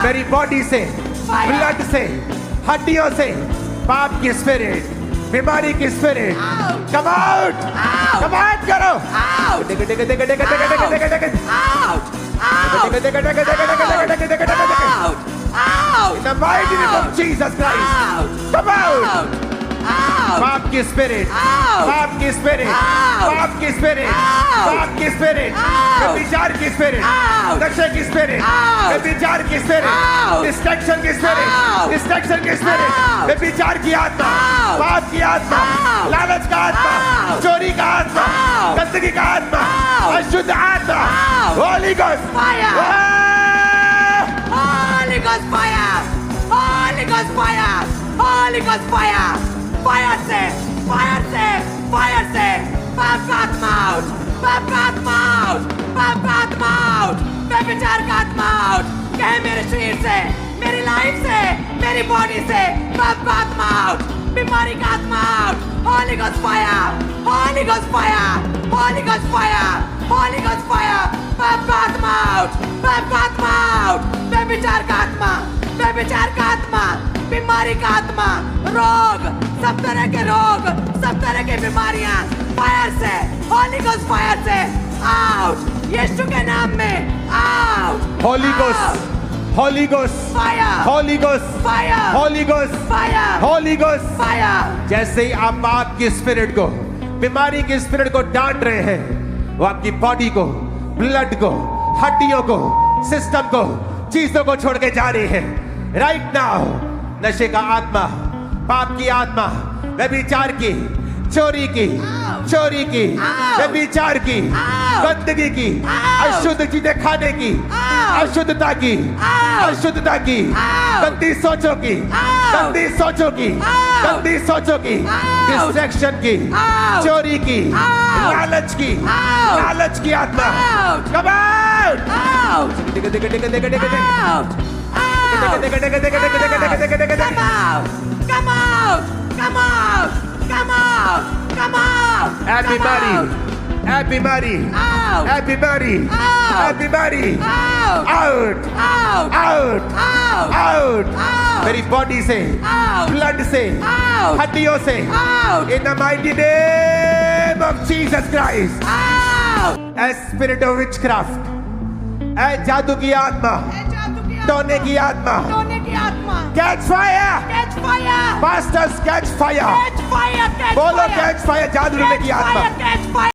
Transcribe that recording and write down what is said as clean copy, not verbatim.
मेरी बॉडी से, ब्लड से, हड्डियों से पाप की स्पिरिट, बीमारी की spirit, come out, come out करो। In the mighty name of Jesus Christ, come out. पाप की स्पिरिट, पाप की स्पिरिट, पाप की स्पिरिट, पाप की स्पिरिट, व्यभिचार की स्पिरिट, नशे की स्पिरिट, व्यभिचार की स्पिरिट, डिस्ट्रैक्शन की स्पिरिट, डिस्ट्रैक्शन की स्पिरिट, व्यभिचार की आत्मा, पाप की आत्मा, लालच का आत्मा, चोरी का आत्मा, गंदगी का आत्मा, अशुद्ध आत्मा, Holi ghost fire, Holy Ghost fire! Holy Ghost fire! Holy Ghost fire! Fire से, fire से, fire से, पाप का आत्मा आउट, पाप का आत्मा आउट, पाप का आत्मा आउट, व्यभिचार का आत्मा आउट, कहे मेरे शरीर से, मेरी लाइफ से, मेरी बॉडी से, पाप का आत्मा आउट, बीमारी का आत्मा out, Holy Ghost fire! Holy Ghost fire! Holy Ghost fire! Holy Ghost fire! पाप का आत्मा आउट, पाप का आत्मा आउट, व्यभिचार का आत्मा, व्यभिचार का आत्मा, बीमारी का आत्मा, रोग, सब तरह के रोग, सब तरह की बीमारियां, फायर से, होली गोस्ट फायर से, आउट, यीशु के नाम में, out, Holi ghost, Holi ghost fire, Holi ghost fire, Holi ghost fire, Holi ghost fire, जैसे ही आप पाप की स्पिरिट को, बीमारी की स्पिरिट को डांट रहे हैं, वो आपकी बॉडी को, ब्लड को, हड्डियों को, सिस्टम को, चीजों को छोड़ के जा रही है। राइट नाउ नशे का आत्मा, पाप की आत्मा, व्यभिचार की, चोरी की, चोरी की, व्यभिचार की, गंदगी की, अशुद्ध चीजें खाने की, अशुद्धता की, अशुद्धता की, गंदी सोचों की, गंदी सोचों की, गंदी सोचों की, डिस्ट्रैक्शन की, चोरी की, लालच की, लालच की आत्मा, come out, come out, come out, come out, come out, come out, everybody, everybody, out, everybody, out, everybody, out, out, out, out, out, out, out, मेरी बॉडी से, out, ब्लड से, out, हड्डियों से, out, in the mighty name of Jesus Christ, out, a spirit of witchcraft, a जादू की आत्मा, टोने की आत्मा, टोने की आत्मा, catch fire, catch fire, pastors catch fire, catch fire, catch बोलो fire, catch fire, जादू की catch आत्मा। fire, catch fire.